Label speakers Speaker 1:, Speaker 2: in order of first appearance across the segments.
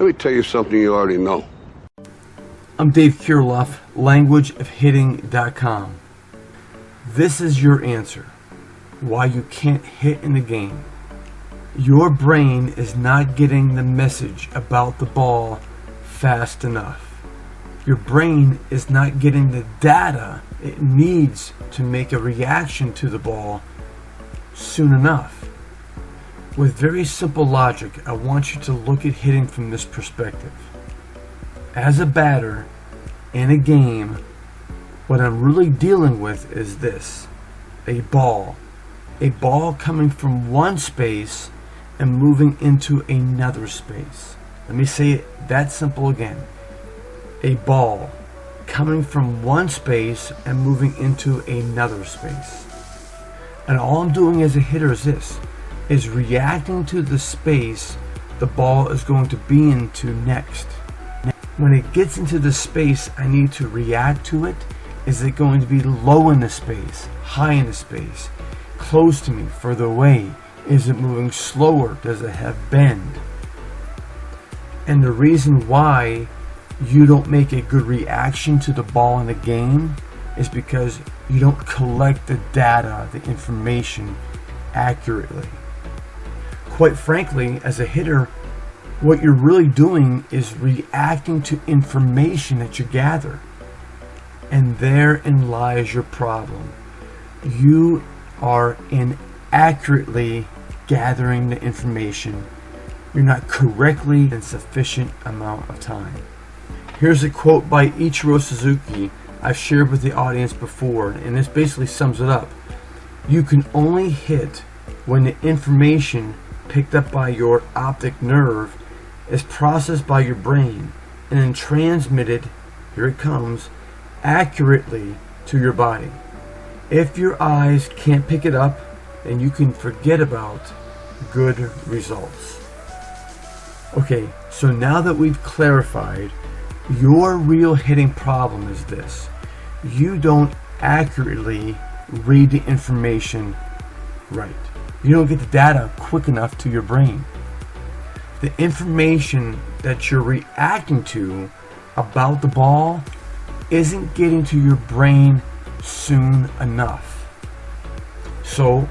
Speaker 1: Let me tell you something you already know.
Speaker 2: I'm Dave Kirilloff, languageofhitting.com. This is your answer why you can't hit in the game. Your brain is not getting the message about the ball fast enough. Your brain is not getting the data it needs to make a reaction to the ball soon enough. With very simple logic, I want you to look at hitting from this perspective. As a batter in a game, what I'm really dealing with is this: a ball coming from one space and moving into another space. Let me say it that simple again. A ball coming from one space and moving into another space. And all I'm doing as a hitter is this, is reacting to the space the ball is going to be into next. When it gets into the space I need to react to it, is it going to be low in the space, high in the space, close to me, further away? Is it moving slower? Does it have bend? And the reason why you don't make a good reaction to the ball in the game is because you don't collect the data, the information accurately. Quite frankly, as a hitter, what you're really doing is reacting to information that you gather. And therein lies your problem. You are inaccurately gathering the information. You're not correctly in sufficient amount of time. Here's a quote by Ichiro Suzuki I've shared with the audience before, and this basically sums it up. You can only hit when the information picked up by your optic nerve is processed by your brain and then transmitted, here it comes, accurately to your body. If your eyes can't pick it up, then you can forget about good results. Okay, so now that we've clarified, your real hitting problem is this: you don't accurately read the information right. You don't get the data quick enough to your brain. The information that you're reacting to about the ball isn't getting to your brain soon enough. So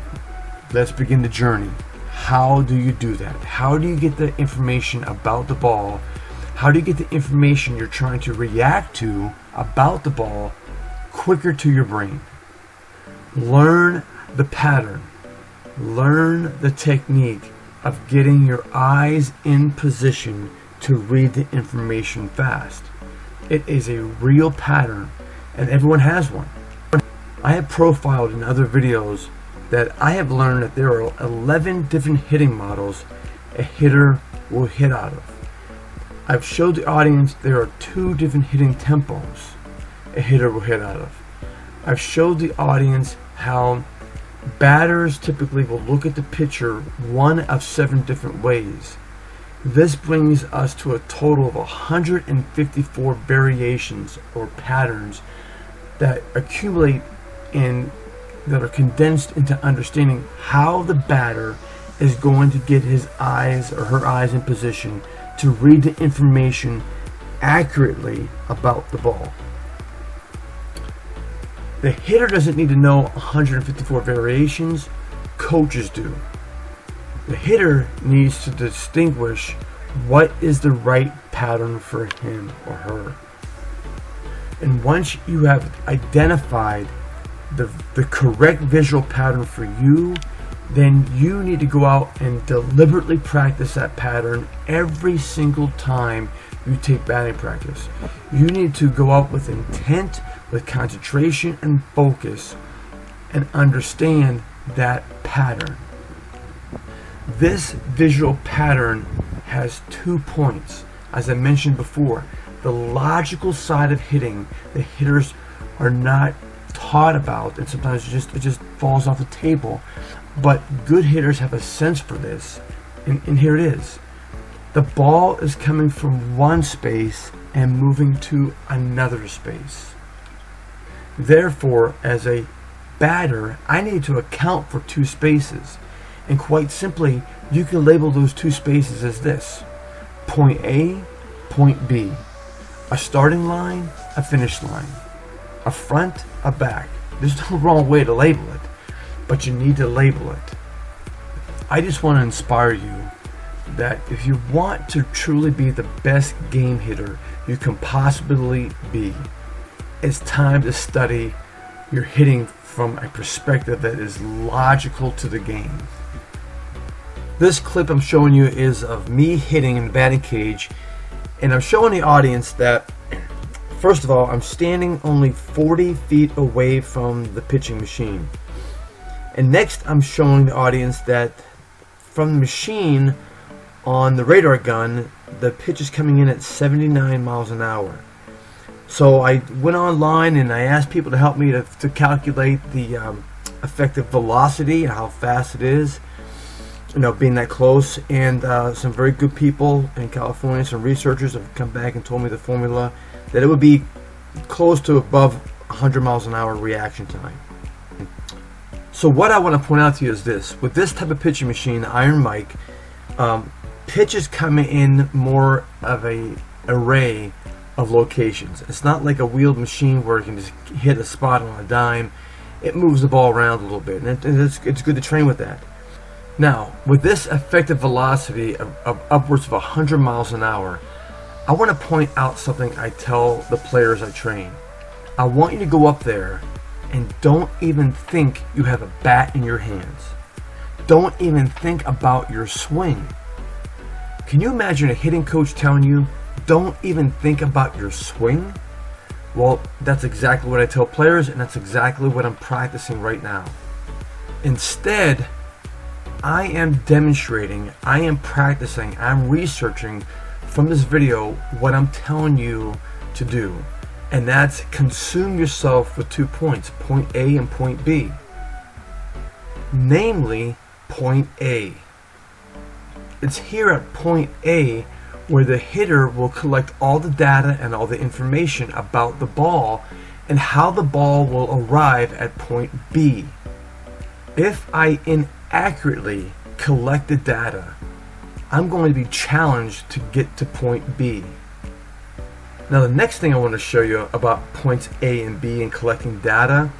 Speaker 2: let's begin the journey. How do you do that? How do you get the information about the ball? How do you get the information you're trying to react to about the ball quicker to your brain? Learn the pattern. Learn the technique of getting your eyes in position to read the information fast. It is a real pattern, and everyone has one. I have profiled in other videos that I have learned that there are 11 different hitting models a hitter will hit out of. I've showed the audience there are 2 different hitting tempos a hitter will hit out of. I've showed the audience how batters typically will look at the pitcher 1 of 7 different ways. This brings us to a total of 154 variations or patterns that accumulate in that are condensed into understanding how the batter is going to get his eyes or her eyes in position to read the information accurately about the ball. The hitter doesn't need to know 154 variations, coaches do. The hitter needs to distinguish what is the right pattern for him or her. And once you have identified the correct visual pattern for you, then you need to go out and deliberately practice that pattern every single time you take batting practice. You need to go out with intent, with concentration and focus, and understand that pattern. This visual pattern has 2 points. As I mentioned before, the logical side of hitting, the hitters are not taught about, and sometimes it just falls off the table. But good hitters have a sense for this, and here it is. The ball is coming from one space and moving to another space. Therefore, as a batter, I need to account for 2 spaces. And quite simply, you can label those 2 spaces as this: point A, point B, a starting line, a finish line, a front, a back. There's no wrong way to label it, but you need to label it. I just want to inspire you that if you want to truly be the best game hitter you can possibly be, it's time to study your hitting from a perspective that is logical to the game. This clip I'm showing you is of me hitting in the batting cage, and I'm showing the audience that, first of all, I'm standing only 40 feet away from the pitching machine. And next I'm showing the audience that from the machine on the radar gun, the pitch is coming in at 79 miles an hour. So I went online and I asked people to help me to calculate the effective velocity and how fast it is, being that close. And some very good people in California, some researchers have come back and told me the formula that it would be close to above 100 miles an hour reaction time. So what I want to point out to you is this: with this type of pitching machine, the Iron Mike, pitches come in more of a array of locations. It's not like a wheeled machine where you can just hit a spot on a dime. It moves the ball around a little bit, and it's good to train with that. Now, with this effective velocity of upwards of 100 miles an hour, I want to point out something I tell the players I train. I want you to go up there and don't even think you have a bat in your hands. Don't even think about your swing. Can you imagine a hitting coach telling you, don't even think about your swing? Well, that's exactly what I tell players, and that's exactly what I'm practicing right now. Instead, I am demonstrating, I am practicing, I'm researching from this video what I'm telling you to do. And that's consume yourself with 2 points, point A and point B. Namely, point A. It's here at point A where the hitter will collect all the data and all the information about the ball and how the ball will arrive at point B. If I inaccurately collect the data, I'm going to be challenged to get to point B. Now, the next thing I want to show you about points A and B and collecting data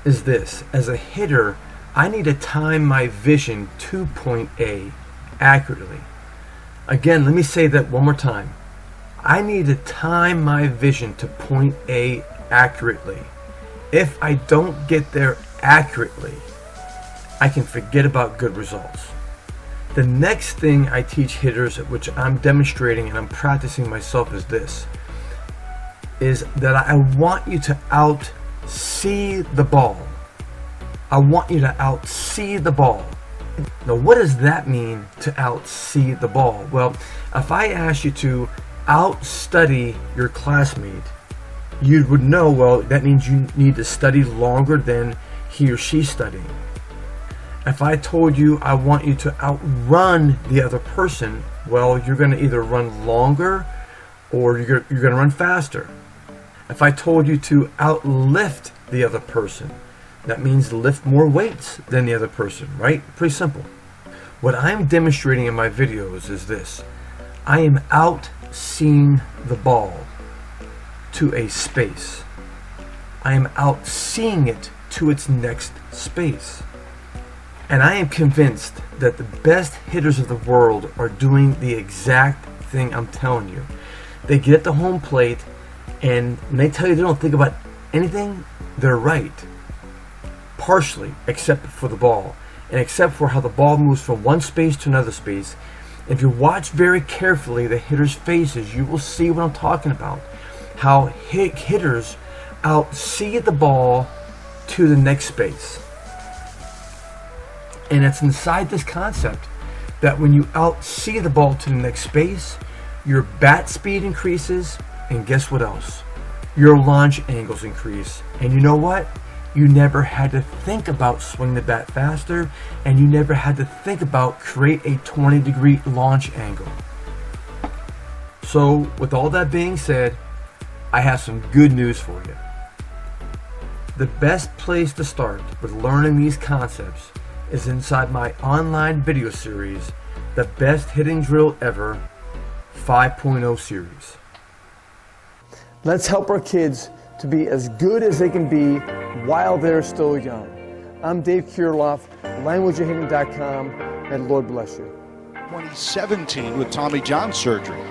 Speaker 2: is this. As a hitter, I need to time my vision to point A accurately. Again, let me say that one more time. I need to time my vision to point A accurately. If I don't get there accurately, I can forget about good results. The next thing I teach hitters, which I'm demonstrating and I'm practicing myself, is this, is that I want you to out-see the ball. I want you to out-see the ball. Now, what does that mean, to out-see the ball? Well, if I ask you to out-study your classmate, you would know, well, that means you need to study longer than he or she's studying. If I told you I want you to outrun the other person, well, you're going to either run longer or you're going to run faster. If I told you to outlift the other person, that means lift more weights than the other person, right? Pretty simple. What I'm demonstrating in my videos is this. I am out-seeing the ball to a space. I am out-seeing it to its next space. And I am convinced that the best hitters of the world are doing the exact thing I'm telling you. They get at the home plate, and when they tell you they don't think about anything, they're right. Partially, except for the ball, and except for how the ball moves from one space to another space. If you watch very carefully the hitters' faces, you will see what I'm talking about. How hitters out-see the ball to the next space. And it's inside this concept that when you out-see the ball to the next space, your bat speed increases, and guess what else? Your launch angles increase. And you know what? You never had to think about swing the bat faster, and you never had to think about create a 20-degree launch angle. So, with all that being said, I have some good news for you. The best place to start with learning these concepts is inside my online video series, The Best Hitting Drill Ever, 5.0 series.
Speaker 3: Let's help our kids to be as good as they can be while they're still young. I'm Dave Kirilloff, languageofhitting.com, and Lord bless you.
Speaker 4: 2017 with Tommy John surgery.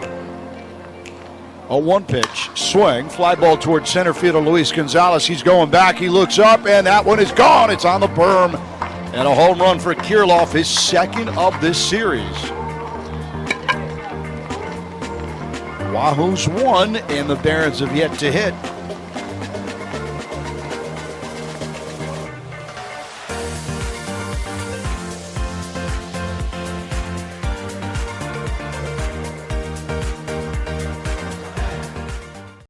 Speaker 4: A one-pitch swing, fly ball towards center fielder Luis Gonzalez. He's going back, he looks up, and that one is gone. It's on the berm, and a home run for Kirilloff, his second of this series. Wahoo's won, and the Barons have yet to hit.